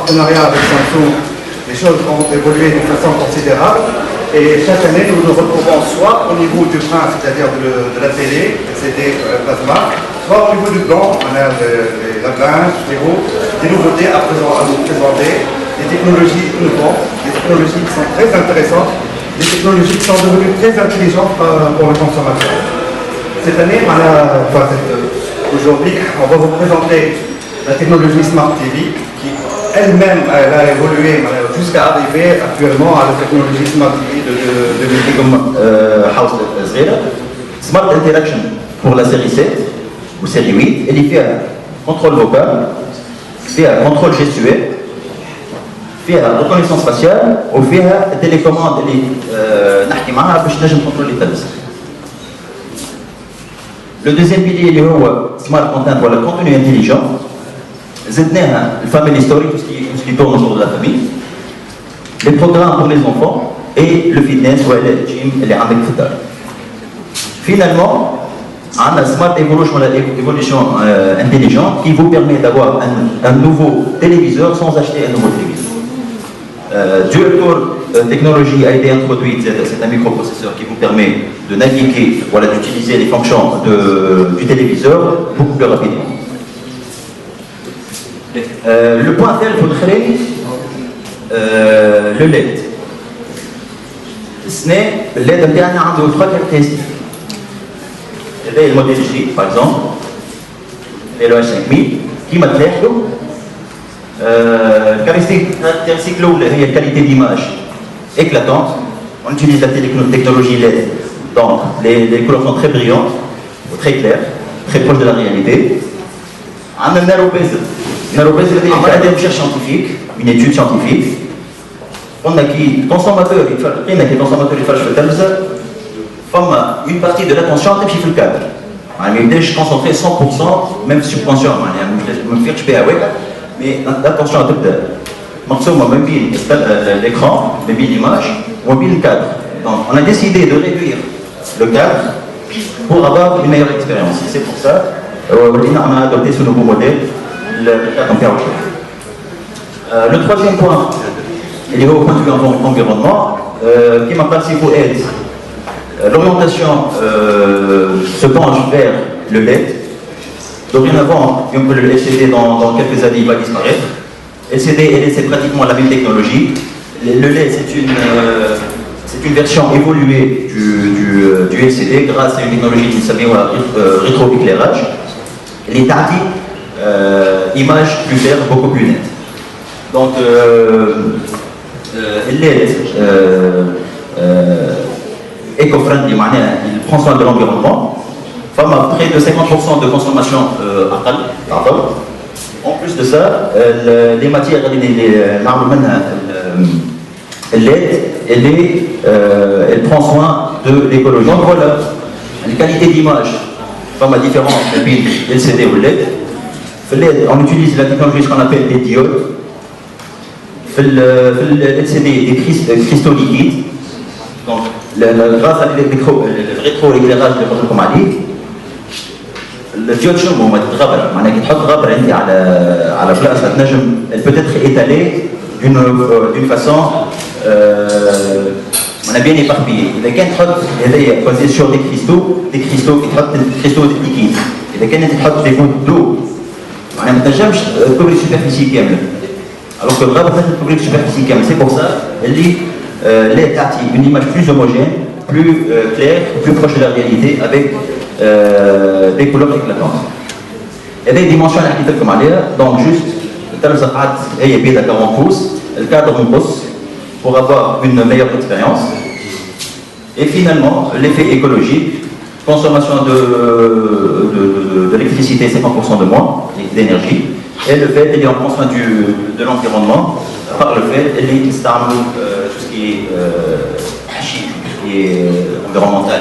partenariat avec Samsung, les choses ont évolué d'une façon considérable. Et chaque année, nous nous retrouvons soit au niveau du brin, c'est-à-dire de la télé, LCD, plasma, soit au niveau du blanc, on a la blanche, les roues, des nouveautés à nous présenter, des technologies innovantes, des technologies qui sont très intéressantes, des technologies qui sont devenues très intelligentes pour le consommateur. Cette année, aujourd'hui, on va vous présenter la technologie Smart TV qui elle-même a évolué jusqu'à arriver actuellement à la technologie Smart TV de Mediacom House Smart Interaction pour la série 7 ou série 8, elle fait un contrôle vocal, fait un contrôle gestuel, fait la reconnaissance faciale ou fait la télécommande اللي نحكي معها باش نجم contrôler التلفزة. Le deuxième pilier اللي هو Smart Content ou le contenu intelligent. زدناها الفاميلي ستوري tout ce qui tourne autour de la famille, les programmes pour les enfants et le fitness ou le gym اللي عندك في الدار. Finalement, on a Smart Evolution Intelligent qui vous permet d'avoir un nouveau téléviseur sans acheter un nouveau téléviseur. Dual-core technologie a été introduite, c'est un microprocesseur qui vous permet de naviguer, voilà, d'utiliser les fonctions du téléviseur beaucoup plus rapidement. Le point tel pour créer le LED. Ce n'est LED interne à deux trois caractéristiques. Le modèle G par exemple, et le H5000 qui m'a fait caractéristique il y a une qualité d'image éclatante. On utilise la technologie LED, donc les couleurs sont très brillantes, très claires, très proches de la réalité. On a un narrow-base, c'est des recherches scientifiques, une étude scientifique. On a qui consommateur, il faut une partie de l'attention à le cadre. Je suis concentré 100%, même subvention, mais l'attention à tout le temps. Même l'écran, même l'image, même le cadre. Donc on a décidé de réduire le cadre pour avoir une meilleure expérience. C'est pour ça qu'on a adopté ce nouveau modèle. Le troisième point, il est au point de vue environnement, qui m'a passé pour aide. L'orientation se penche vers le LED. Dorénavant, le LCD dans quelques années il va disparaître. LCD et LED c'est pratiquement la même technologie. Le LED c'est une version évoluée du LCD grâce à une technologie qui s'appelle rétroéclairage. Les tardis image plus claire, beaucoup plus nette. Donc, LED éco-friendly, il prend soin de l'environnement. Près de 50% de consommation en plus de ça, les matières, LED, elle prend soin de l'écologie. Donc voilà, la qualité d'image, la différence entre LCD ou LED. On utilise la technologie ce qu'on appelle des diodes. LCD des cristaux liquides. Donc, grâce à le rétroéclairage de votre commandite, le diode elle peut être étalée d'une façon on a bien éparpillé. Il y a basé sur des cristaux liquides. Il y a des gouttes d'eau. On a couvrir la superficie كاملة. Alors que le grave fait couvrir la superficie كاملة. C'est pour ça qu'elle est une image plus homogène, plus claire, plus proche de la réalité, avec des couleurs éclatantes. Et des dimensions à l'architecte comme aléa, donc juste, le talzaqat est bien à 40 pouces, le cadre en pouce, pour avoir une meilleure expérience. Et finalement, l'effet écologique, consommation de l'électricité 50% de moins d'énergie, et le fait qu'il prend soin de l'environnement par le fait qu'il tout ce qui est environnemental.